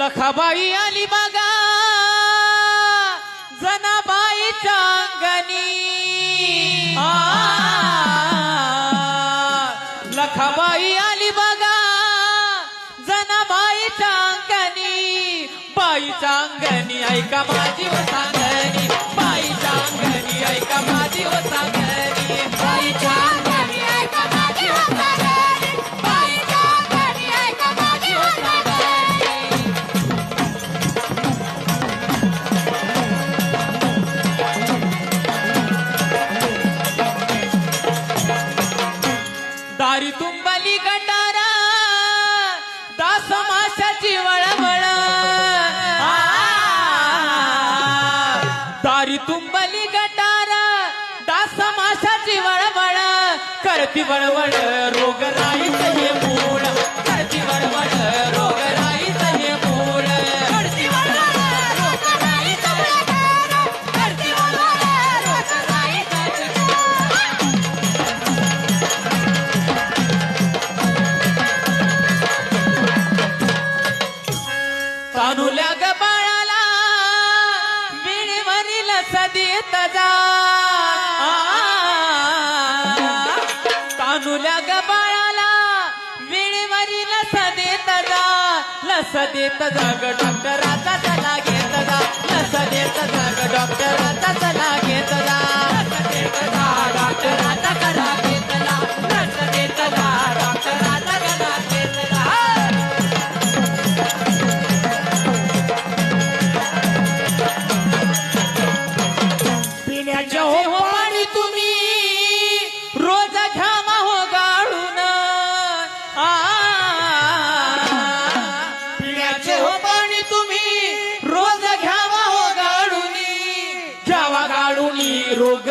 लखाबाई आली बघा जनाबाईच्या अंगणी, लखाबाई आली बघा जनाबाईच्या अंगणी, बाईच्या अंगणी ऐका माझी व सांगणी, बाईच्या अंगणी ऐका माझी व सांगणी, बाईच्या अंगणी ऐका माझी व सांगणी, बाईच्या अंगणी ऐका माझी व सांगणी. दारी तुंबली गटारा दास माशाची वळवळ, दारी तुंबली गटारा दास माशाची वळवळ, करती वळवळ रोगराईच हे मूळ, करती वळवळ रोगराईच हे मूळ, करती वळवळ रोगराईच हे मूळ, करती वळवळ रोगराईच हे मूळ. तानुल्या ग बाळाला विणीवरील सदेत जा, तानुल्या ग बाळाला विणीवरील सदेत जा, लस देत जा ग डॉक्टराचा सल्ला घेत जा, लस देत जा ग डॉक्टराचा सल्ला घेत जा, लस देत जा डॉक्टराचा सल्ला घेत जा, लस देत जा डॉक्टराचा सल्ला घेत जा. पिण्याचे हो पाणी तुम्ही रोज घ्यावा हो गाळून, पिण्याचे हो पाणी तुम्ही रोज घ्यावा हो गाळून, घ्यावा गाळून रोग